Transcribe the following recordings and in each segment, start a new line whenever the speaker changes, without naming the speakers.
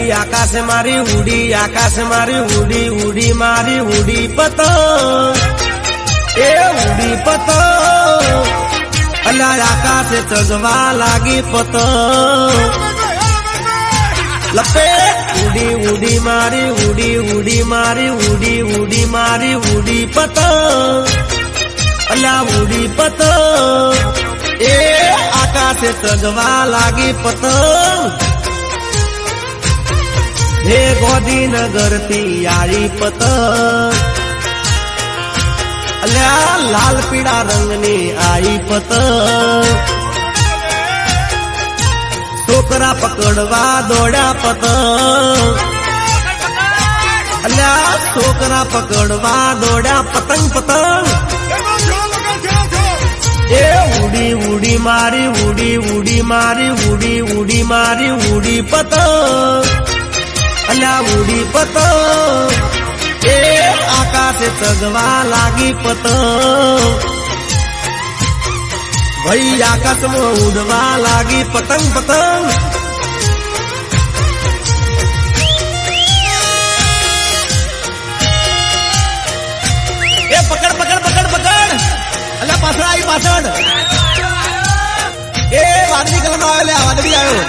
ભાઈ આકાશ મારી ઉડી, આકાશ મારી ઉડી, ઉડી મારી ઉડી પતંગ, એ ઉડી પતંગ, અલા આકાશે ચગવા લાગી પતંગ, લપેટ ઉડી ઉડી મારી ઉડી, ઉડી મારી ઉડી, ઉડી મારી ઉડી પતંગ, અલા ઉડી પતંગ, એ આકાશે ચગવા લાગી પતંગ, હે ગોધીનગર થી આરી પતંગ, અલ્યા લાલ પીળા રંગની આઈ પતંગ, છોકરા પકડવા દોડ્યા પતંગ, અલ્યા છોકરા પકડવા દોડ્યા પતંગ પતંગ, એ ઉડી ઉડી મારી ઉડી, ઉડી મારી ઉડી, ઉડી મારી ઉડી પતંગ, અલ્યા ઉડી પતંગ, એ આકાશે ચગવા લાગી પતંગ, ભાઈ આકાશમાં ઉડવા લાગી પતંગ પતંગ, એ પકડ પકડ પકડ પકડ, અલ્યા પાછળ આવી પાછળ, એ વાદળી કલર નો આવ્યો, વાદળી આવ્યો,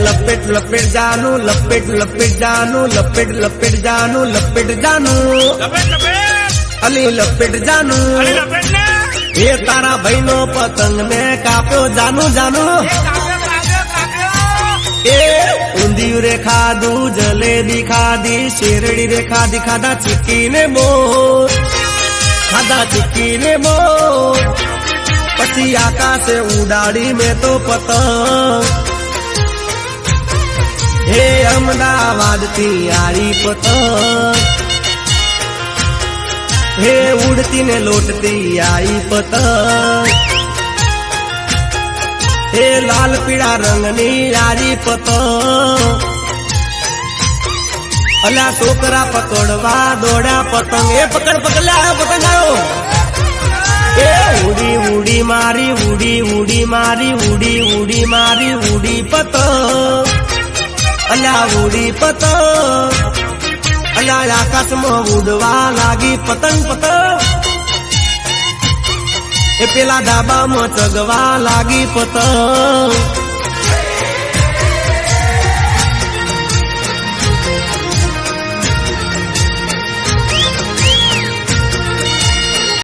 લપેટ લપેટ જાનું, લપેટ લપેટ જાનું, લપેટ લપેટ જાનું, લપેટ જાનું, અલી લપેટ જાનું, એ તારા ભાઈ નો પતંગ ને કાપ્યો જાનું જાનું, એ ઊંધિયું રે ખાધું, જલેબી ખાધી, શેરડી રે ખાધી, ખાધા ચીક્કી ને મોર, ખાધા ચીક્કી ને મોર, પછી આકાશે ઉડાડી મેં તો પતંગ, હે અમદાવાદ થી આરી પતંગ, હે ઉડતી ને લોટતી આઈ પતંગ, હે લાલ પીળા રંગની આરી પતંગ, અલા છોકરા પકડવા દોડ્યા પતંગ, એ પકડ પકડ લે પતંગ આવ્યો, એ ઉડી ઉડી મારી ઉડી, ઉડી મારી ઉડી, ઉડી મારી ઉડી પતંગ, અલ્યા ઉડી પતંગ, અલ્યા આકાશમાં ઉડવા લાગી પતંગ પતંગ, એ પેલા ધાબામાં ચગવા લાગી પતંગ,